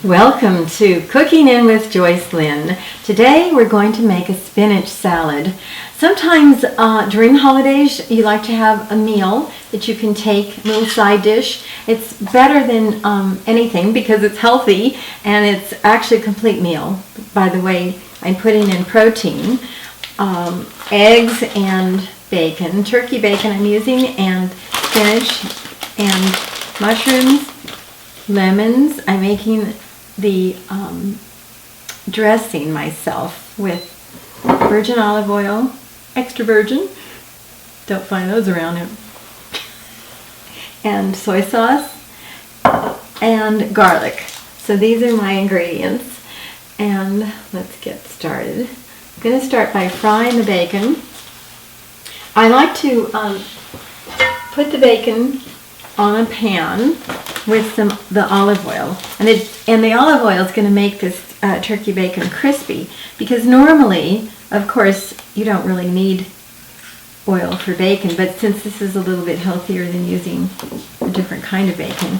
Welcome to Cooking In with Joycelyne. Today we're going to make a spinach salad. Sometimes during the holidays you like to have a meal that you can take, a little side dish. It's better than anything because it's healthy and it's actually a complete meal. By the way, I'm putting in protein, eggs and bacon, turkey bacon I'm using, and spinach and mushrooms, lemons. I'm making the dressing myself with virgin olive oil, extra virgin, don't find those around here, and soy sauce and garlic. So these are my ingredients, and let's get started. I'm going to start by frying the bacon. I like to put the bacon on a pan with the olive oil, and the olive oil is going to make this turkey bacon crispy, because normally, of course, you don't really need oil for bacon, but since this is a little bit healthier than using a different kind of bacon,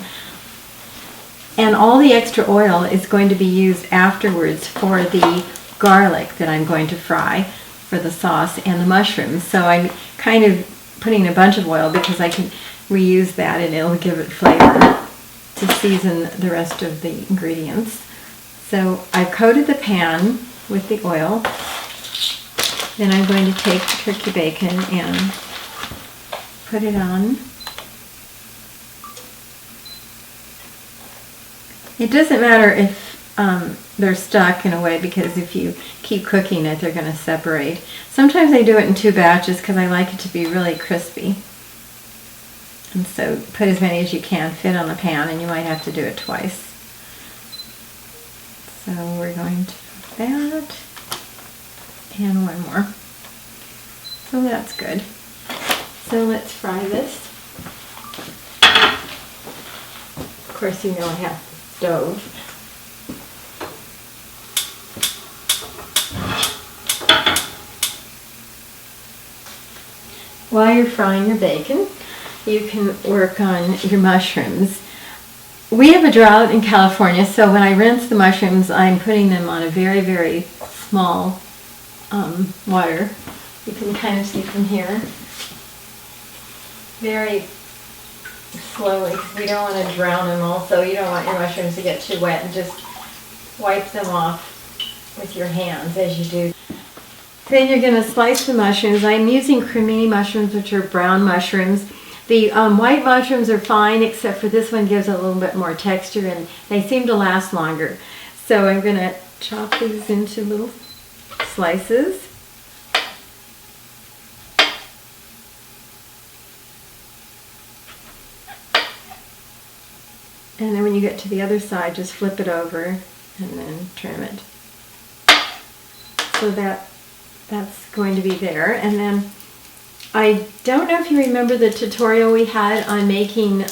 and all the extra oil is going to be used afterwards for the garlic that I'm going to fry for the sauce and the mushrooms. So I'm kind of putting a bunch of oil because I can reuse that and it'll give it flavor to season the rest of the ingredients. So I've coated the pan with the oil. Then I'm going to take the turkey bacon and put it on. It doesn't matter if they're stuck in a way, because if you keep cooking it, they're going to separate. Sometimes I do it in 2 batches because I like it to be really crispy. And so put as many as you can fit on the pan, and you might have to do it twice. So we're going to put that, and one more. So that's good. So let's fry this. Of course, you know I have the stove. While you're frying your bacon, you can work on your mushrooms. We have a drought in California, so when I rinse the mushrooms, I'm putting them on a very, very small water. You can kind of see from here. Very slowly, because we don't want to drown them also. You don't want your mushrooms to get too wet, and just wipe them off with your hands as you do. Then you're going to slice the mushrooms. I'm using cremini mushrooms, which are brown mushrooms. The white mushrooms are fine, except for this one gives a little bit more texture, and they seem to last longer. So I'm going to chop these into little slices. And then when you get to the other side, just flip it over and then trim it. So that's going to be there. And then I don't know if you remember the tutorial we had on making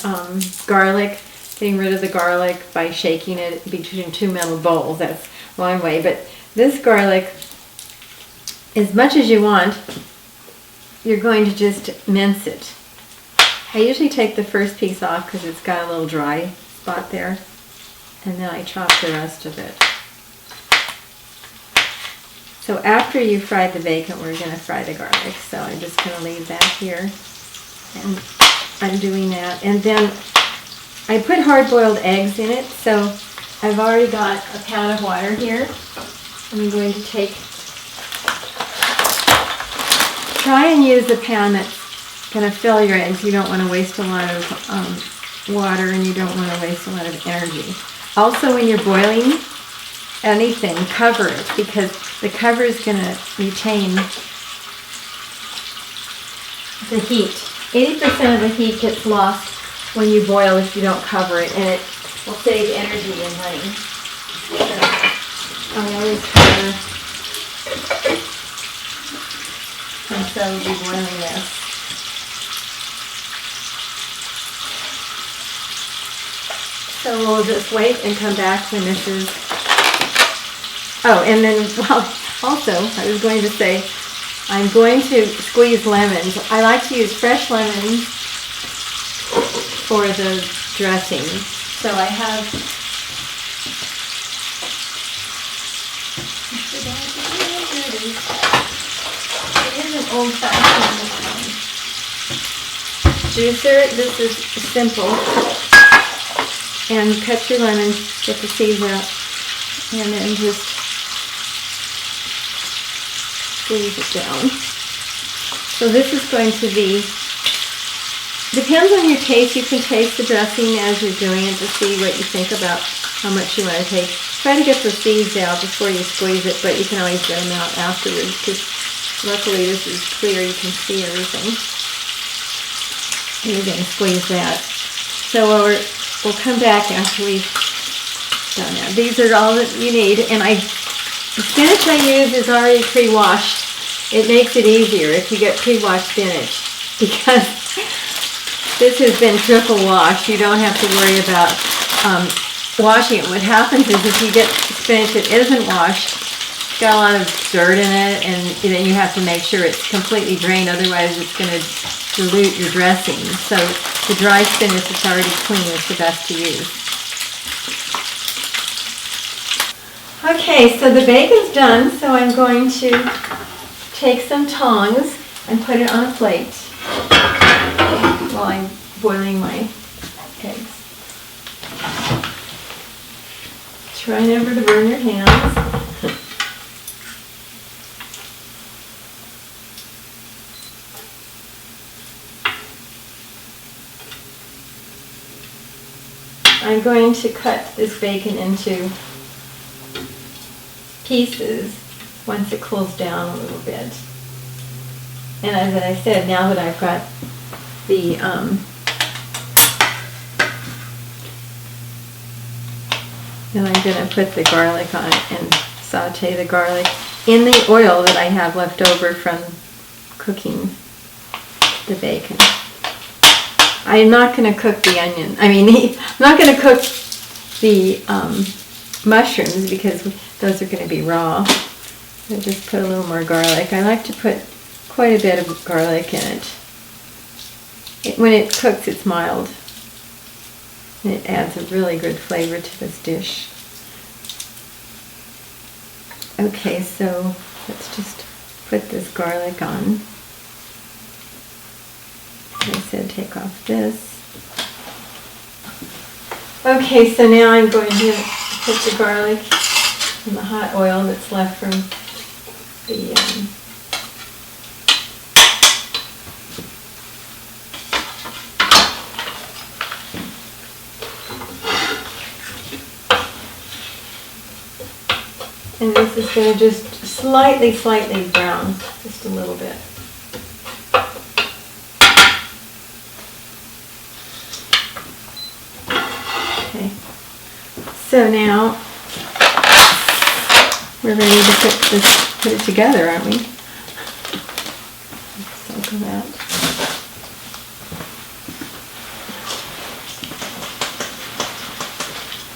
garlic, getting rid of the garlic by shaking it between 2 metal bowls. That's one way. But this garlic, as much as you want, you're going to just mince it. I usually take the first piece off because it's got a little dry spot there, and then I chop the rest of it. So after you fried the bacon, we're going to fry the garlic. So I'm just going to leave that here, and I'm doing that. And then I put hard-boiled eggs in it, so I've already got a pan of water here. I'm going to try and use a pan that's going to fill your eggs. You don't want to waste a lot of water, and you don't want to waste a lot of energy. Also, when you're boiling anything, cover it, because the cover is going to retain the heat. 80% of the heat gets lost when you boil if you don't cover it, and it will save energy and money. So I always cover, and so we'll be boiling this. So we'll just wait and come back when this is... Oh, and then, well, also, I was going to say, I'm going to squeeze lemons. I like to use fresh lemons for the dressing. So I have old-fashioned juicer. This is simple. And cut your lemon, get the seeds out, and then just squeeze it down. So this is going to be, depends on your taste. You can taste the dressing as you're doing it to see what you think about how much you want to take. Try to get the seeds out before you squeeze it, but you can always get them out afterwards because luckily this is clear, you can see everything. And you're going to squeeze that. So we'll come back after we've done that. These are all that you need, and the spinach I use is already pre-washed. It makes it easier if you get pre-washed spinach because this has been triple washed. You don't have to worry about washing it. What happens is if you get spinach that isn't washed, it's got a lot of dirt in it, and then you have to make sure it's completely drained, otherwise it's going to dilute your dressing. So the dry spinach that's already clean is the best to use. Okay, so the bacon's done, so I'm going to take some tongs and put it on a plate while I'm boiling my eggs. Try never to burn your hands. I'm going to cut this bacon into pieces once it cools down a little bit. And as I said, now that I've got the then I'm going to put the garlic on it and saute the garlic in the oil that I have left over from cooking the bacon. I'm not going to cook the onion. I'm not going to cook the mushrooms because those are going to be raw. So just put a little more garlic. I like to put quite a bit of garlic in it. When it cooks, it's mild. And it adds a really good flavor to this dish. Okay, so let's just put this garlic on. As I said, take off this. Okay, so now I'm going to put the garlic in the hot oil that's left from the and this is going to just slightly brown, just a little bit. Okay, so now we're ready to put it together, aren't we? Circle that.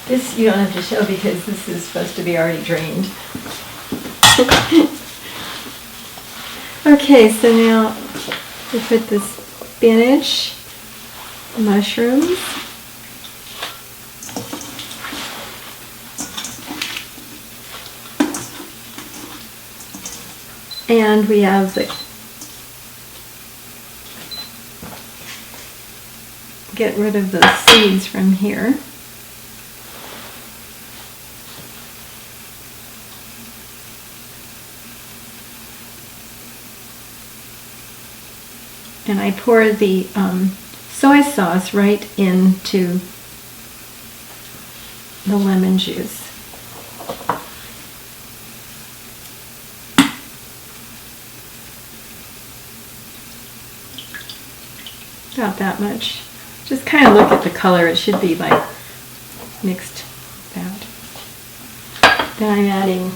This you don't have to show because this is supposed to be already drained. Okay, so now we put the spinach, mushrooms, and we have the get rid of the seeds from here. And I pour the soy sauce right into the lemon juice. About that much. Just kind of look at the color. It should be like mixed that. Then I'm adding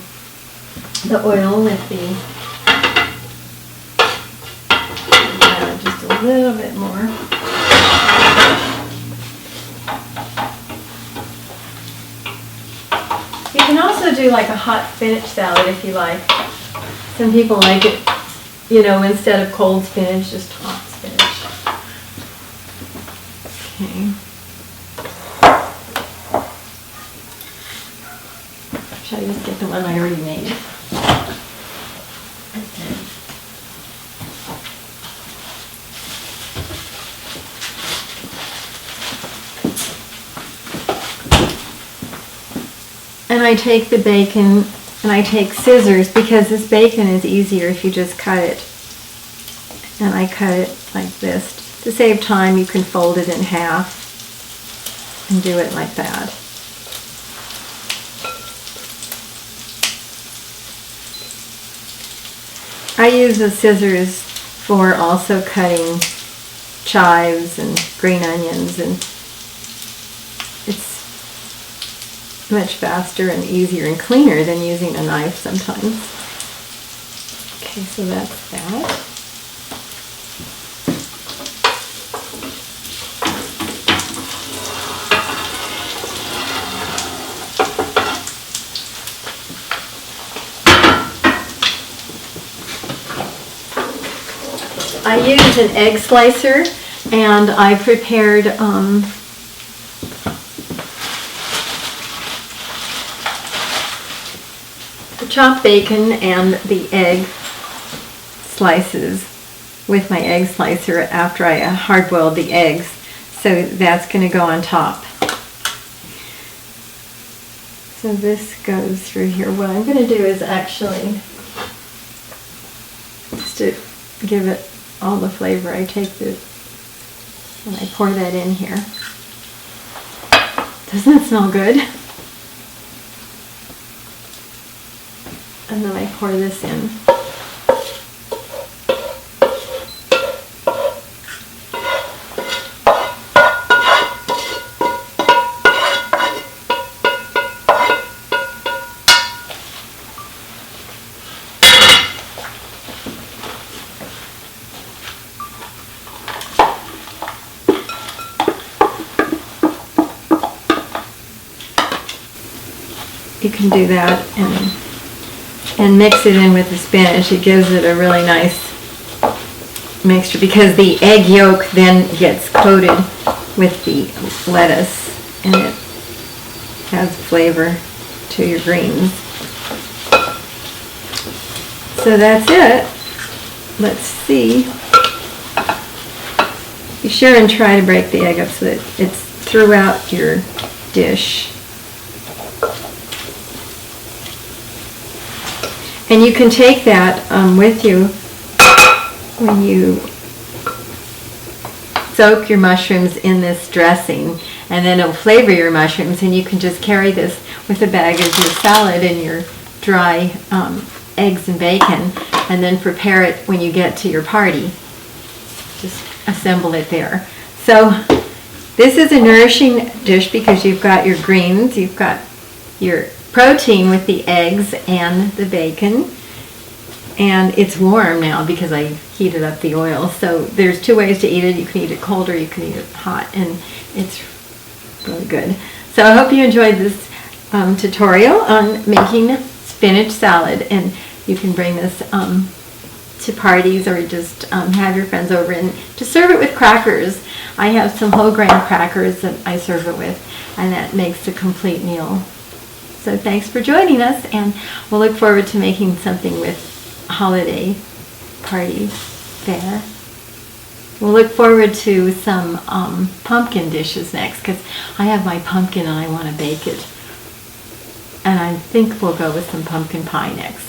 the oil with the just a little bit more. You can also do like a hot spinach salad if you like. Some people like it, instead of cold spinach, just hot spinach. Okay. Should I just get the one I already made? Okay. I take the bacon and I take scissors, because this bacon is easier if you just cut it. And I cut it like this. To save time, you can fold it in half and do it like that. I use the scissors for also cutting chives and green onions, and it's much faster and easier and cleaner than using a knife sometimes. Okay, so that's that. I used an egg slicer, and I prepared the chopped bacon and the egg slices with my egg slicer after I hard-boiled the eggs. So that's going to go on top. So this goes through here. What I'm going to do is actually, just to give it all the flavor, I take this and I pour that in here. Doesn't it smell good? And then I pour this in. You can do that and mix it in with the spinach. It gives it a really nice mixture, because the egg yolk then gets coated with the lettuce and it adds flavor to your greens. So that's it. Let's see. Be sure and try to break the egg up so that it's throughout your dish. And you can take that with you when you soak your mushrooms in this dressing, and then it'll flavor your mushrooms, and you can just carry this with a bag of your salad and your dry eggs and bacon, and then prepare it when you get to your party. Just assemble it there. So this is a nourishing dish because you've got your greens, you've got your protein with the eggs and the bacon, and it's warm now because I heated up the oil. So there's two ways to eat it. You can eat it cold or you can eat it hot, and it's really good. So I hope you enjoyed this tutorial on making spinach salad, and you can bring this to parties or just have your friends over, and to serve it with crackers. I have some whole grain crackers that I serve it with, and that makes a complete meal. So thanks for joining us, and we'll look forward to making something with holiday party fare. We'll look forward to some pumpkin dishes next, because I have my pumpkin and I want to bake it. And I think we'll go with some pumpkin pie next.